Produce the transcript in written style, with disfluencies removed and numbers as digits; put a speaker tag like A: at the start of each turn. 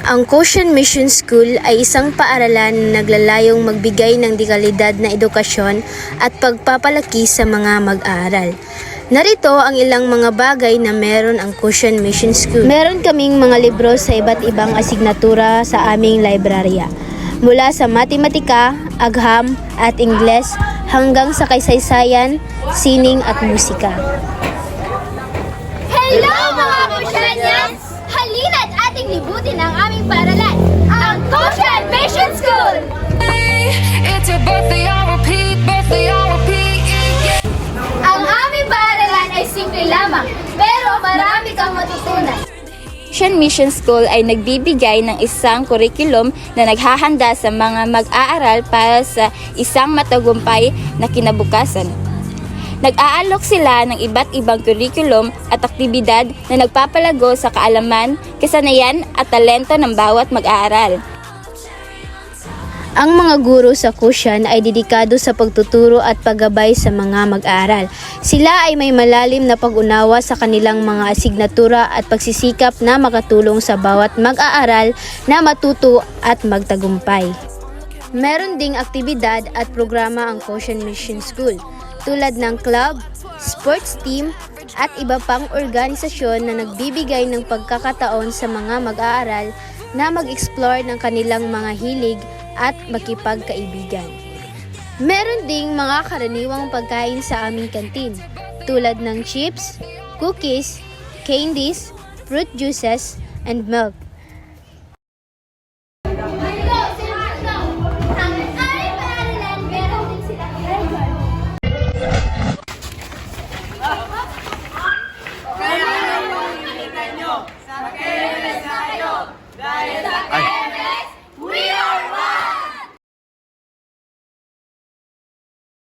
A: Ang Quotient Mission School ay isang paaralan na naglalayong magbigay ng dekalidad na edukasyon at pagpapalaki sa mga mag-aaral. Narito ang ilang mga bagay na meron ang Quotient Mission School. Meron kaming mga libro sa iba't ibang asignatura sa aming librarya. Mula sa matematika, agham at Ingles hanggang sa kasaysayan, sining at musika.
B: Hello mga Quotientians! Halina't ating libutin ang aming paaralan, ang Quotient Mission School!
C: It's a birthday on repeat, birthday on repeat.
B: Ang aming paaralan ay simple lamang, pero marami kang matutunan.
D: Quotient Mission School ay nagbibigay ng isang kurikulum na naghahanda sa mga mag-aaral para sa isang matagumpay na kinabukasan. Nag-aalok sila ng iba't ibang curriculum at aktibidad na nagpapalago sa kaalaman, kasanayan at talento ng bawat mag-aaral.
A: Ang mga guro sa Quotient ay dedikado sa pagtuturo at paggabay sa mga mag-aaral. Sila ay may malalim na pag-unawa sa kanilang mga asignatura at pagsisikap na makatulong sa bawat mag-aaral na matuto at magtagumpay. Meron ding aktibidad at programa ang Quotient Mission School, tulad ng club, sports team, at iba pang organisasyon na nagbibigay ng pagkakataon sa mga mag-aaral na mag-explore ng kanilang mga hilig at makipagkaibigan. Meron ding mga karaniwang pagkain sa aming kantin, tulad ng chips, cookies, candies, fruit juices, and milk.